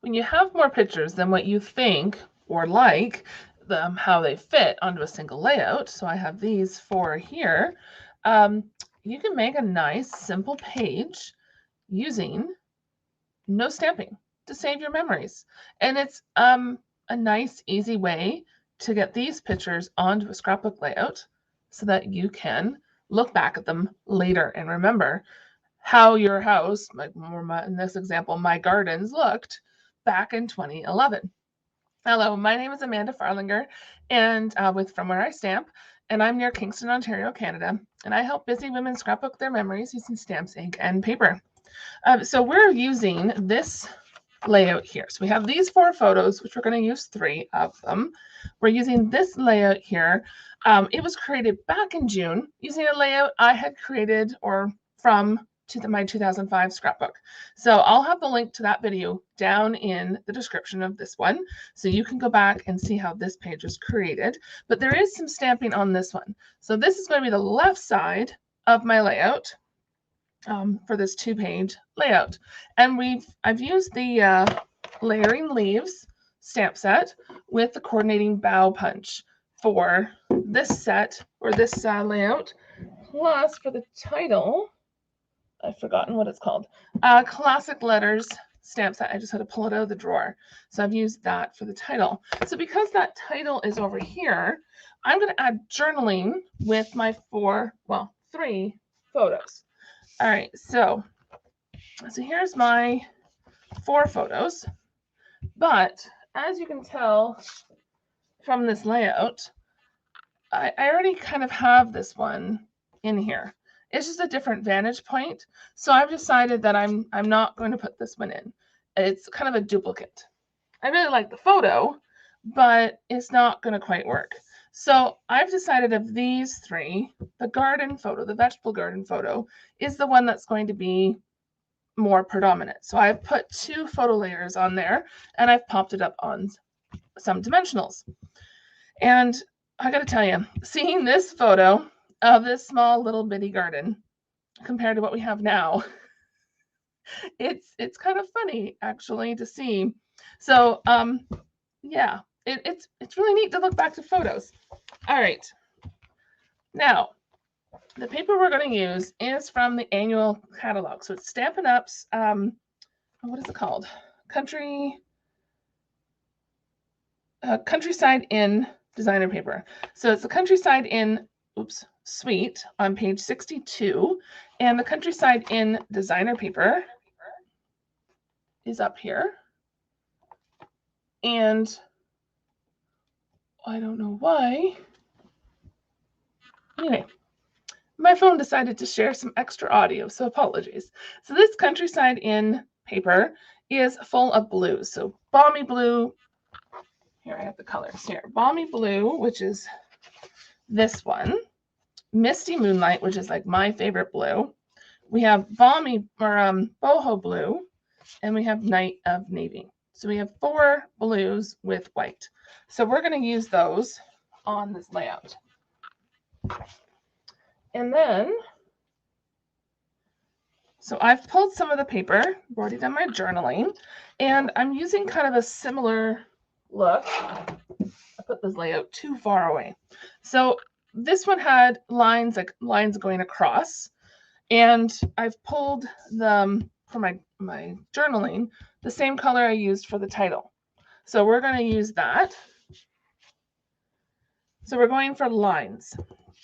when you have more pictures than what you think or like, how they fit onto a single layout, so I have these 4 here, you can make a nice simple page using no stamping to save your memories. And it's a nice, easy way to get these pictures onto a scrapbook layout so that you can look back at them later and remember how your house, like in this example, my gardens looked back in 2011. Hello, my name is Amanda Farlinger, and with From Where I Stamp, and I'm near Kingston, Ontario, Canada, and I help busy women scrapbook their memories using stamps, ink, and paper. So we're using this layout here. So we have these 4 photos, which we're going to use 3 of them. We're using this layout here. It was created back in June using a layout I had created from my 2005 scrapbook. So I'll have the link to that video down in the description of this one. So you can go back and see how this page was created. But there is some stamping on this one. So this is going to be the left side of my layout. For this 2-page layout, and I've used the layering leaves stamp set with the coordinating bow punch for this set or this layout. Plus, for the title, I've forgotten what it's called. Classic letters stamp set. I just had to pull it out of the drawer, so I've used that for the title. So because that title is over here, I'm going to add journaling with my 3 photos. All right, so here's my 4 photos, but as you can tell from this layout, I already kind of have this one in here. It's just a different vantage point, so I've decided that I'm not going to put this one in. It's kind of a duplicate. I really like the photo, but it's not going to quite work. So I've decided of these 3, the garden photo, the vegetable garden photo, is the one that's going to be more predominant. So I've put 2 photo layers on there, and I've popped it up on some dimensionals. And I got to tell you, seeing this photo of this small little bitty garden compared to what we have now, it's kind of funny actually to see. So yeah, it's really neat to look back to photos. All right, now the paper we're going to use is from the annual catalog. So it's Stampin' Up's what is it called? Countryside Inn designer paper. So it's the Countryside Inn suite on page 62, and the Countryside Inn designer paper is up here. And I don't know why. Anyway, my phone decided to share some extra audio, so apologies. So this Countryside Inn paper is full of blues. So balmy blue. Here I have the colors here. Balmy blue, which is this one. Misty Moonlight, which is like my favorite blue. We have balmy or boho blue, and we have Night of Navy. So we have 4 blues with white. So we're going to use those on this layout. And then, so I've pulled some of the paper, I've already done my journaling, and I'm using kind of a similar look. I put this layout too far away. So this one had lines going across, and I've pulled them for my journaling, the same color I used for the title. So we're going to use that. So we're going for lines.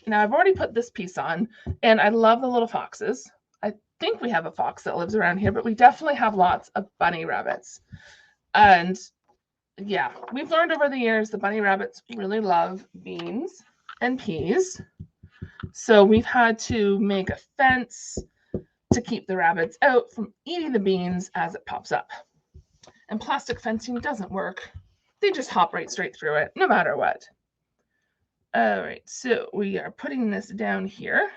Now I've already put this piece on, and I love the little foxes. I think we have a fox that lives around here, but we definitely have lots of bunny rabbits. And yeah, we've learned over the years the bunny rabbits really love beans and peas. So we've had to make a fence to keep the rabbits out from eating the beans as it pops up. And plastic fencing doesn't work. They just hop right straight through it, no matter what. All right, so we are putting this down here,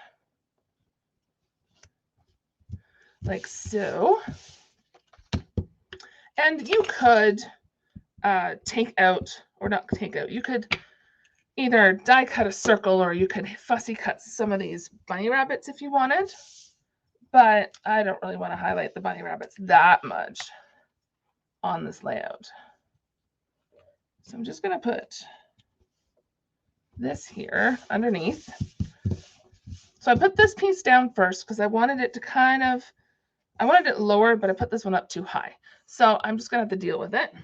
like so. And you could take out, or not take out, you could either die cut a circle, or you could fussy cut some of these bunny rabbits if you wanted. But I don't really want to highlight the bunny rabbits that much. on this layout. So I'm just going to put this here underneath. So I put this piece down first because I wanted it to I wanted it lower, but I put this one up too high. So I'm just going to have to deal with it.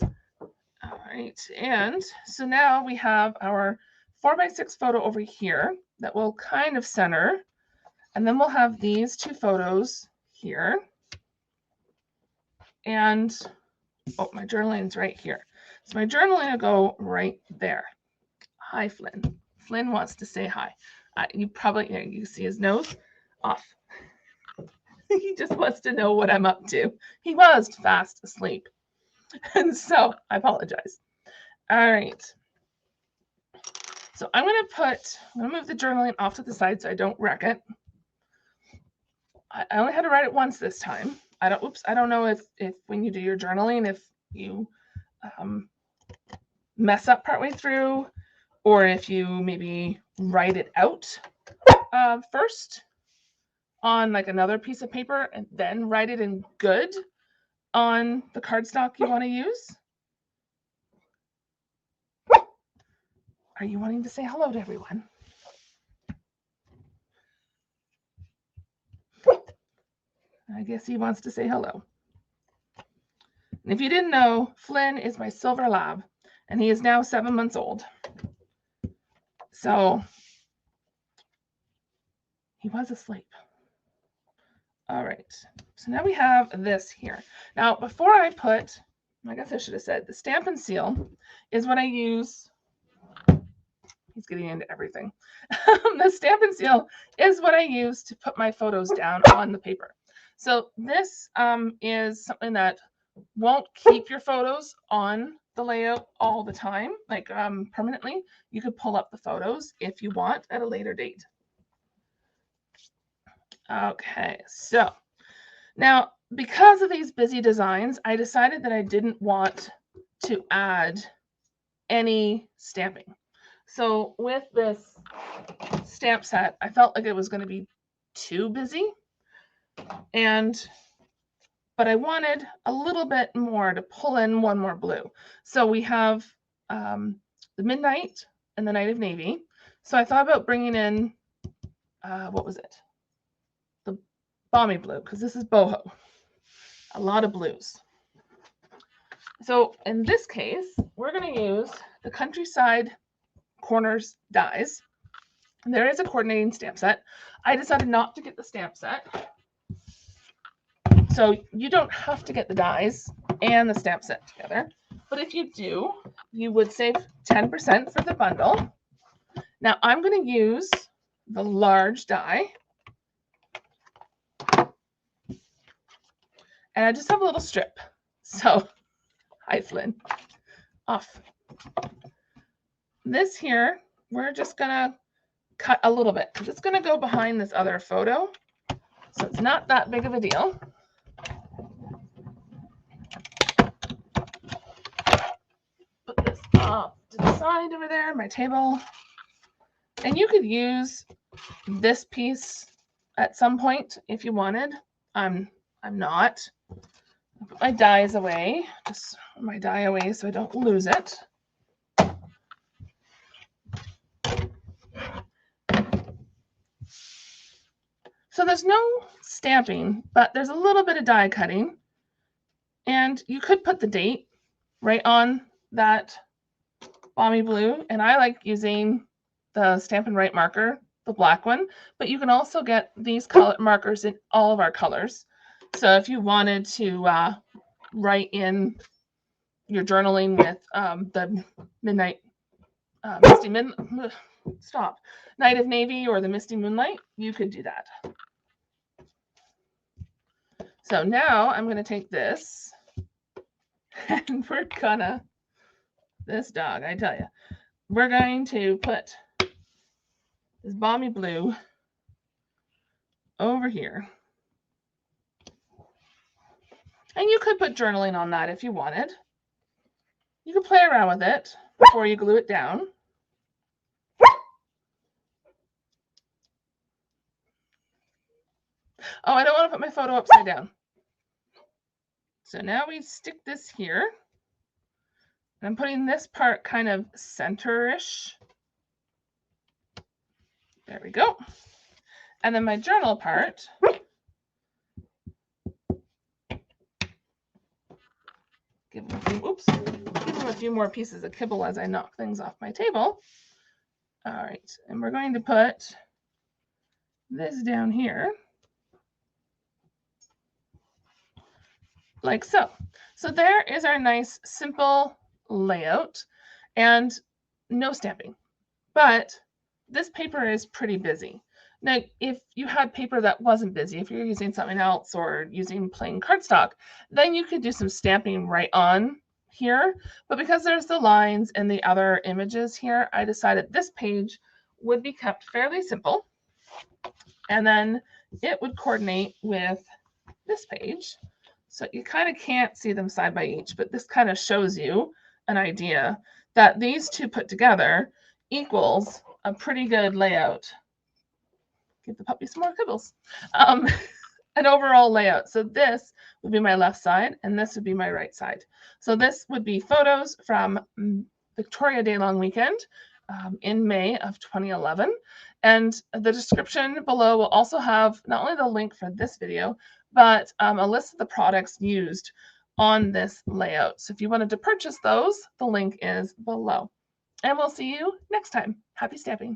All right, and so now we have our 4x6 photo over here that will kind of center, and then we'll have these two photos here, and oh, my journaling's right here. So my journaling will go right there. Hi, Flynn. Flynn wants to say hi. You probably, you see his nose off. He just wants to know what I'm up to. He was fast asleep. And so I apologize. All right. So I'm going to move the journaling off to the side so I don't wreck it. I only had to write it once this time. I don't know if when you do your journaling, if you mess up partway through, or if you maybe write it out first on like another piece of paper and then write it in good on the cardstock you want to use. Are you wanting to say hello to everyone? I guess he wants to say hello. And if you didn't know, Flynn is my silver lab, and he is now 7 months old. So he was asleep. All right, so now we have this here. Now, before I guess I should have said, the Stampin' seal is what I use. He's getting into everything. The Stampin' seal is what I use to put my photos down on the paper. So this is something that won't keep your photos on the layout all the time, like permanently. You could pull up the photos if you want at a later date. Okay, so now because of these busy designs, I decided that I didn't want to add any stamping. So with this stamp set, I felt like it was going to be too busy, but I wanted a little bit more to pull in one more blue. So we have the Midnight and the Night of Navy. So I thought about bringing in, what was it? The Balmy Blue, because this is boho. A lot of blues. So in this case, we're going to use the Countryside Corners dies. And there is a coordinating stamp set. I decided not to get the stamp set. So you don't have to get the dies and the stamp set together. But if you do, you would save 10% for the bundle. Now I'm going to use the large die. And I just have a little strip. So, hi Flynn. Off. This here, we're just going to cut a little bit because it's going to go behind this other photo. So it's not that big of a deal. Put this off to the side over there, my table. And you could use this piece at some point if you wanted. I'm not. I'll put my dies away, just my die away so I don't lose it. So there's no stamping, but there's a little bit of die cutting. And you could put the date right on that Balmy Blue. And I like using the Stampin' Write marker, the black one. But you can also get these color markers in all of our colors. So if you wanted to write in your journaling with the Midnight, Night of Navy or the Misty Moonlight, you could do that. So now I'm going to take this and we're gonna, this dog, I tell you, we're going to put this Balmy Blue over here. And you could put journaling on that if you wanted. You can play around with it before you glue it down. Oh, I don't want to put my photo upside down. So now we stick this here. And I'm putting this part kind of center-ish. There we go. And then my journal part, give them a few more pieces of kibble as I knock things off my table. All right, and we're going to put this down here, like so. So there is our nice, simple layout and no stamping. But this paper is pretty busy. Now, if you had paper that wasn't busy, if you're using something else or using plain cardstock, then you could do some stamping right on here. But because there's the lines and the other images here, I decided this page would be kept fairly simple. And then it would coordinate with this page. So you kind of can't see them side by each, but this kind of shows you an idea that these two put together equals a pretty good layout. Give the puppy some more kibbles. An overall layout. So this would be my left side, and this would be my right side. So this would be photos from Victoria Day Long Weekend in May of 2011. And the description below will also have not only the link for this video, but a list of the products used on this layout. So if you wanted to purchase those, the link is below. And we'll see you next time. Happy stamping.